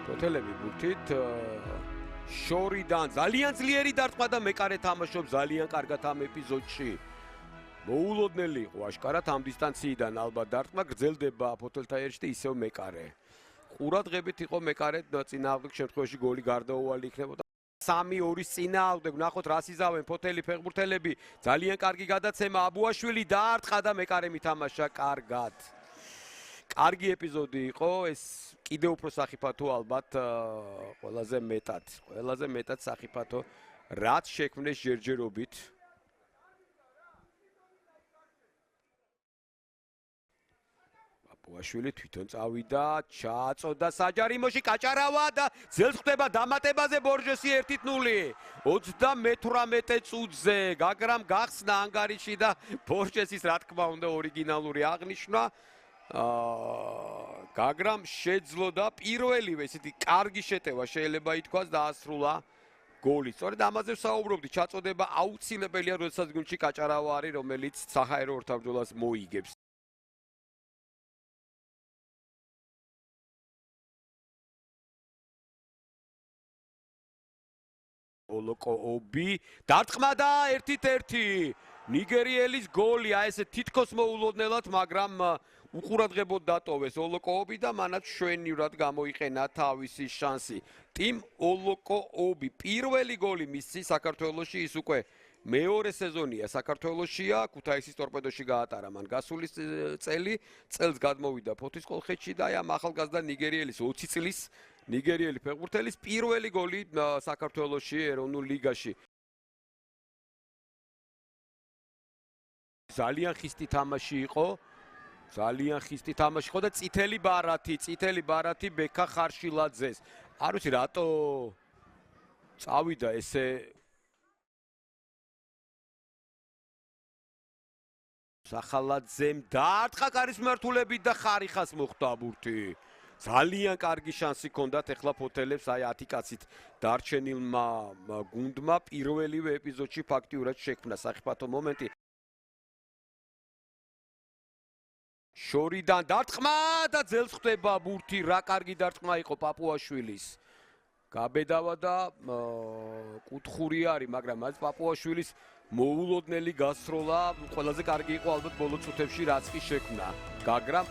ფოთელები ბურთით შორიდან ძალიან ძლიერი დარტყმა და მეკარე თამაშობს ძალიან კარგად ამ ეპიზოდში. მოულოდნელი იყო აშკარად ამ დისტანციიდან ალბათ დარტყმა გრძელდება ფოთელთა ერში და ისევ მეკარე. ყურადღებით იყო მეკარე წინააღმდეგ შემთხვევაში გოლი გარდაუვალი იქნებოდა. 3-2-ის წინააღმდეგ ნახოთ რას იზავენ ფოთელი ფეხბურთელები. ძალიან კარგი გადაცემა აბუაშვილი დაარტყა და მეკარე მითამაშა კარგად. კარგი ეპიზოდი იყო ეს კიდევ უფრო სახიფათო ალბათ ყველაზე მეტად სახიფათო რაც შექმნეს ჯერჯერობით. აბუაშვილი თვითონ წავიდა, ჩააწოდა საჯარიმოში, კაჭარავა და ძელს ხვდება დამატებაზე ბორჟესი 1-0. 38 წუთზე გაგრამ გახსნა ანგარიში და ბორჟესის რა თქმა უნდა ორიგინალური აღნიშვნა. გაგრამ შეძლო და პირველივე ესეთი კარგი შეტევა შეიძლება ითქვას დაასრულა გოლი. სწორედ ამაზე ვსაუბრობდი, ჩაწოდება აუცილებელია, როდესაც გუნდში კაჭარავა არის, რომელიც საჰაერო ორთაბრძოლას მოიგებს. ოლოკოობი დარტყმა და 1-1 ნიგერიელის გოლი, აი ესე თითქოს მოულოდნელად, მაგრამ უყურადღებოდ დატოვეს ოლოკოობი და მანაც შვენივრად გამოიყენა თავისი შანსი. ტიმ ოლოკოობი პირველი გოლი მისცი საქართველოში, ის უკვე მეორე სეზონია საქართველოშია, ქუთაისის ტორპედოში გაატარა მან გასული წელს გადმოვიდა ფოთის კოლხეთში და აი ამ ახალგაზრდა ნიგერიელის 20 წლის ნიგერიელი ფეხბურთელის პირველი გოლი საქართველოში ეროვნულ ლიგაში. ძალიან ხისტი თამაში იყო და წითელი ბარათი ბექა ხარშილაძეს. არ ვიცი რატო წავიდა ესე სახალაძემ დაარტყა კარის მართულებით და ხარიხას მოხვდა ბურთი. ძალიან კარგი შანსი ჰქონდათ ეხლა ფოთელებს აი 10 კაცით დარჩენილმა გუნდმა პირველივე ეპიზოდში ფაქტიურად შექმნა სახიფათო მომენტი. შორიდან დარტყმა და ძელს ხვდება ბურთი, რა კარგი დარტყმა იყო პაპუაშვილის. გაბედავა და კუთხური არის, მაგრამ მას პაპუაშვილის მოულოდნელი გასროლა ყველაზე კარგი იყო ალბათ ბოლო წუთებში რაც კი შექმნა. გაგრამ